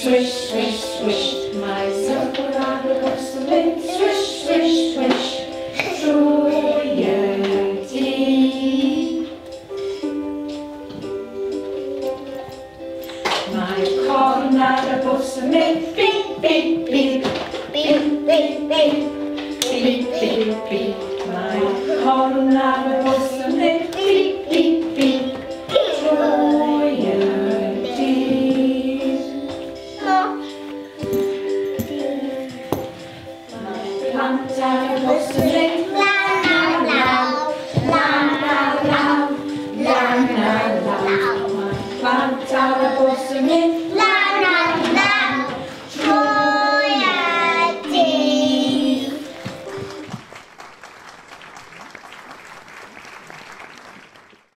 Swish, swish, swish, my chocoladebosselin. Swish, swish, swish, die. My chocoladebosselin. Beep, beep, beep, beep, beep, beep, beep, beep, beep. My chocoladebosselin. Beep, beep, beep, Plantarabosselin, la la la, la la la, la la la. My plantarabosselin.